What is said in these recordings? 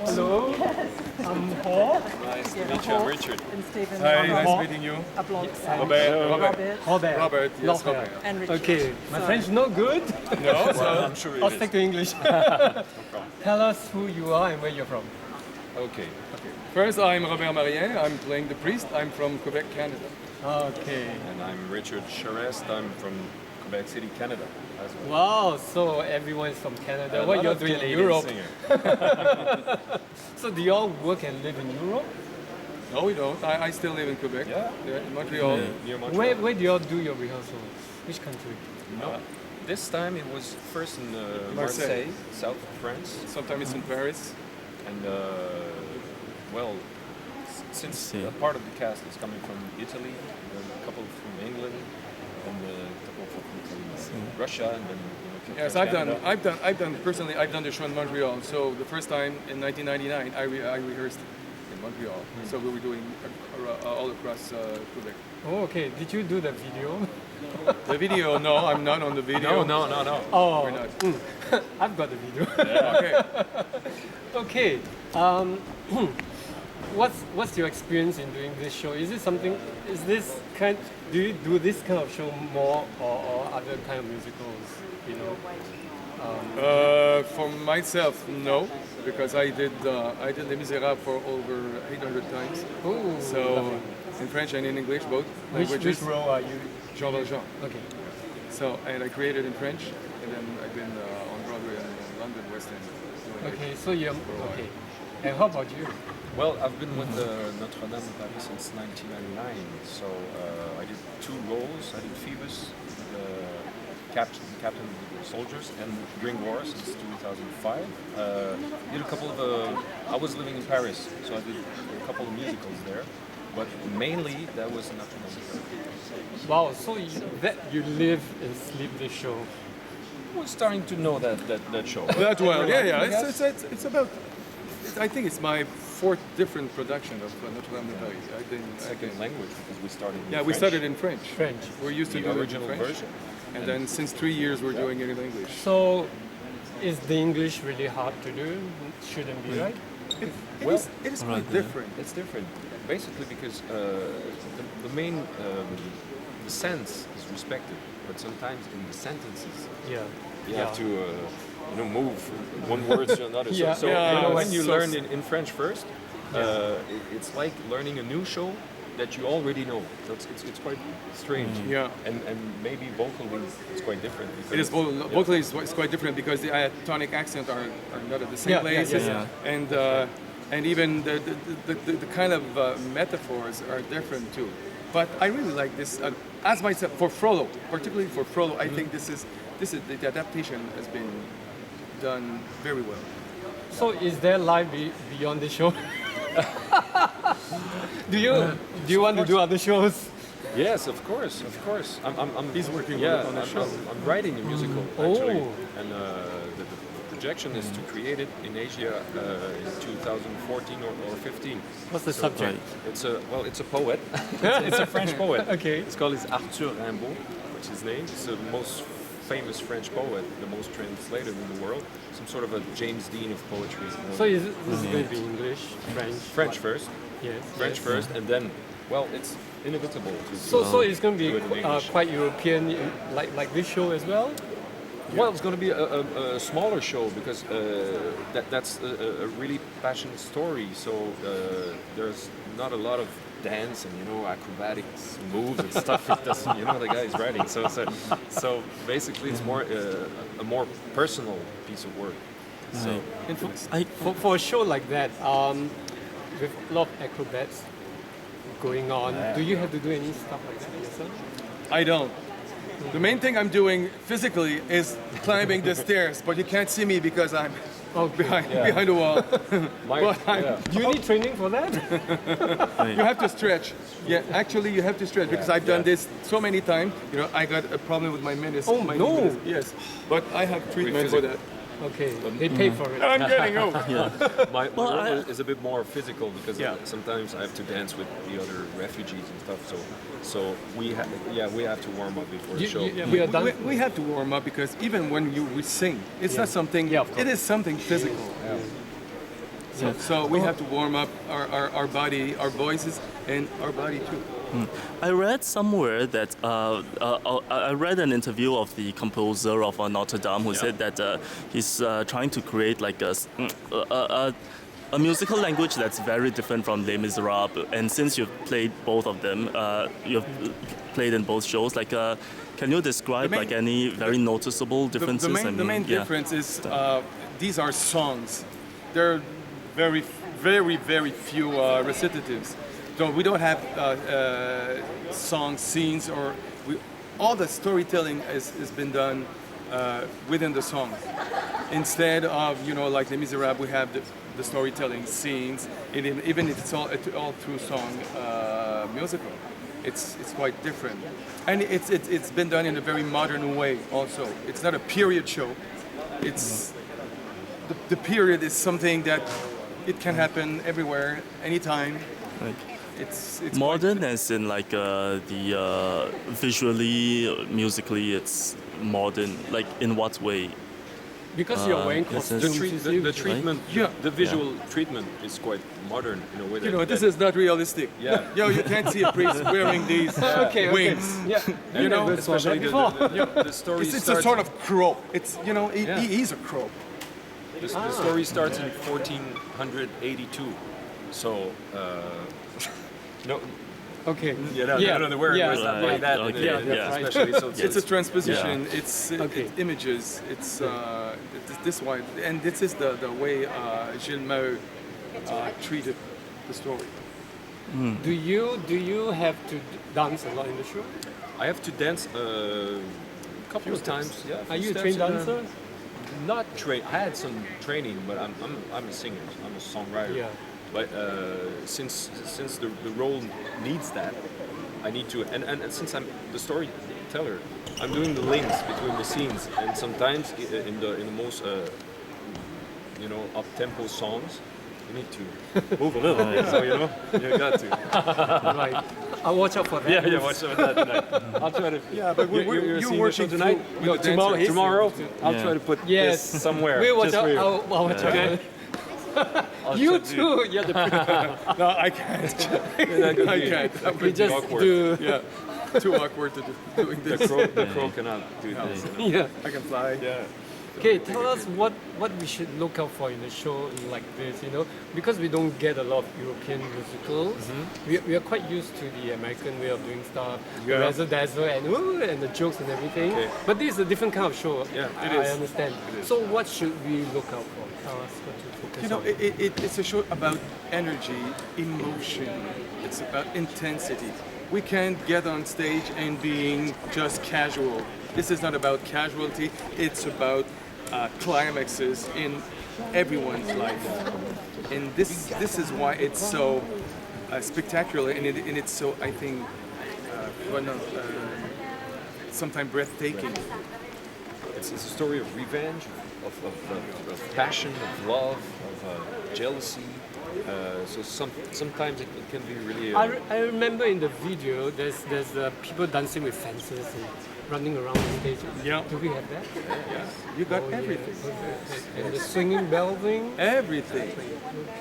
Hello, I'm Paul. Nice to meet you. I'm Richard. And Stephen. Hi, nice meeting you. Robert. Robert, yes, Robert. And Richard. Okay, my French not good. No, I'm sure I'll it stick is. to English. Tell us who you are and where you're from. Okay. First, I'm Robert Marian. I'm playing the priest. I'm from Quebec, Canada. Okay. And I'm Richard Charest. I'm from Quebec City, Canada as well. Wow, so everyone is from Canada. What Not you're a doing in Canadian Europe? singer. So do you all work and live in Europe? No, we don't. I still live in Quebec. Yeah. In Montreal. Near Montreal. Where do you all do your rehearsals? Which country? No. This time it was first in Marseille. Marseille, south of France. Sometimes it's in Paris. And well, since a part of the cast is coming from Italy, a couple from England, and a couple from Russia, and then Yes, from I've done personally. I've done the show in Montreal. So the first time in 1999, I rehearsed in Montreal. So we were doing all across Quebec. Oh, okay. Did you do the video? The video? No, I'm not on the video. No. Oh, We're not. I've got the video. Okay. Okay. What's your experience in doing this show? Is it something? Is this kind? Do you do this kind of show more or other kind of musicals? You know. For myself, no, because I did Les Miserables for over 800 times. Oh, So in French and in English, both which languages. role are you? Jean Valjean. Okay. So and I created in French, and then I've been on Broadway and in London West End. doing it. Okay. So you're okay. And how about you? Well, I've been with Notre Dame de Paris since 1999. So I did two roles. I did Phoebus, the captain of the soldiers, and Gringoire since 2005. Did a couple of. I was living in Paris, so I did a couple of musicals there. But mainly that was Notre Dame de Paris. Wow. So you live and sleep this show. I was starting to know that show. That well, yeah. I guess. It's about. I think it's my fourth different production of Notre Dame de Paris. Second language because we started. In Yeah, we French. started in French. French. We're used to The do it in original French. version. And then since 3 years we're doing it in English. So, is the English really hard to do? Shouldn't be, right? It is quite different. It's different, basically because the main the sense is respected, but sometimes in the sentences Yeah. you have to move one word to another. Yeah. So Yeah, when you so learn in French first, it's like learning a new show that you already know. So it's quite strange. Yeah. And maybe vocally it's quite different. It is vocally it's quite different because the tonic accent are not at the same places, and even the kind of metaphors are different too. But I really like this as myself for Frollo, particularly for Frollo. I think this is the adaptation has been done very well. So, is there life beyond the show? do you want to do other shows? Yes, of course. He's working on a show. I'm writing a musical actually, Oh. and the projection is to create it in Asia in 2014 or 15. What's the subject? It's a poet. it's a French poet. Okay. It's called Arthur Rimbaud, which is his name. It's the most famous French poet, the most translated in the world. Some sort of a James Dean of poetry. So, this is going to be English, French? French first. Yes. French first, and then, well, it's inevitable. So it's going to do be it in English. quite European, like this show as well? Well, it's going to be a smaller show because that's a really passionate story. So there's not a lot of dance and acrobatics moves and stuff. It doesn't, the guy is writing. So basically, it's more a more personal piece of work. So For a show like that, with a lot of acrobats going on, do you have to do any stuff like that yourself? I don't. The main thing I'm doing physically is climbing the stairs, but you can't see me because I'm behind the wall. Do you need training for that? You have to stretch. Yeah, actually you have to stretch because I've done this so many times. I got a problem with my meniscus. Oh, my no. meniscus. Yes, but I have treatment for that. Okay, they pay for it. I'm getting old. my role is a bit more physical because sometimes I have to dance with the other refugees and stuff. So we have to warm up before the show. We have to warm up because even when we sing, it's not something. Yeah, of course. It is something physical. So we have to warm up our body, our voices, and our body too. I read somewhere that I read an interview of the composer of Notre Dame who said that he's trying to create like a musical language that's very different from Les Miserables. And since you've played both of them, you've played in both shows. Like, can you describe like any very noticeable differences? The main difference is these are songs. There are very, very, very few recitatives. So we don't have song scenes all the storytelling has been done within the song. Instead of like Les Miserables, we have the storytelling scenes. Even if it's all through song musical, it's quite different, and it's been done in a very modern way. Also, it's not a period show. It's the period is something that it can happen everywhere, anytime. Like, it's modern as in like the visually, musically, it's modern. Like in what way? Because you're wearing costumes. The treatment, Yeah. the visual treatment is quite modern in a way. This is not realistic. Yeah. You can't see a priest wearing these wings. Yeah, You know, never saw especially that before. the story It's a starts. sort of crow. It's he's a crow. The story starts in 1482. So no. Okay. The word Yeah. was not like that. Okay, yeah. Especially so It's a transposition. Yeah. It's Okay. images. It's this way, and this is the way Gilles Maheu treated the story. Do you have to dance a lot in the show? I have to dance a couple of times. Yeah. Are you a steps trained in dancer? Not trained. I had some training, but I'm a singer. I'm a songwriter. Yeah. But since the role needs that, I need to. And since I'm the storyteller, I'm doing the links between the scenes. And sometimes in the most up tempo songs, you need to move a little. So you got to. Right. I'll watch out for that. Yeah. Watch out for that tonight. I'll try to. Yeah, but you're seeing the working show tonight. through with the tomorrow. dancers. Tomorrow, I'll Yeah. try to put Yes. this somewhere. We'll watch just out. for you. I'll watch out. Okay. You too. You're the No, I can't. That could I be- can't. that we could be just awkward. do. Yeah, too awkward to do doing The this. crow cannot do this. Yeah. I can fly. Yeah. Okay, tell us what we should look out for in a show like this, because we don't get a lot of European musicals. We are quite used to the American way of doing stuff, Yeah. razzle dazzle and the jokes and everything. Okay. But this is a different kind of show. Yeah, it I is. understand. So what should we look out for? Tell us what to focus on. It's a show about energy, emotion. It's about intensity. We can't get on stage and being just casual. This is not about casualty. It's about climaxes in everyone's life, and this is why it's so spectacular, and it's so, I think, sometimes breathtaking. It's a story of revenge, of passion, of love, of jealousy. So sometimes it can be really. I remember in the video there's people dancing with fences and running around the stage. Yeah. Do we have that? You got Oh, everything. Yeah. And the swinging bell thing. Everything.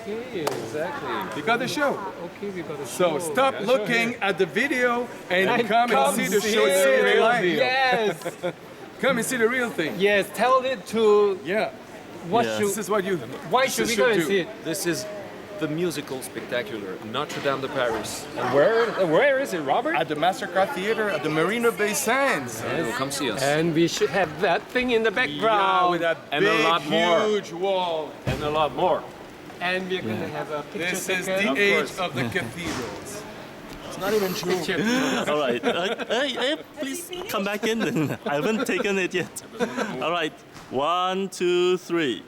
Okay. Exactly. You got the show. Okay, we got a So show. stop Yeah, looking at the video and come and see the show in it. real life. Yes. Come and see the real thing. Yes. Tell it to Yeah. what Yeah. This is what you. Why this should we should go and do. see it? This is the musical spectacular Notre Dame de Paris. And where is it, Robert? At the Mastercard Theater at the Marina Sands. Come see us. And we should have that thing in the Yeah, background. with that And a big, lot more. huge wall. And a lot more. And we're going to have a picture This is taken. the age course. of the cathedrals. It's not even true. All right. Hey, please come back in. I haven't taken it yet. All right. 1, 2, 3.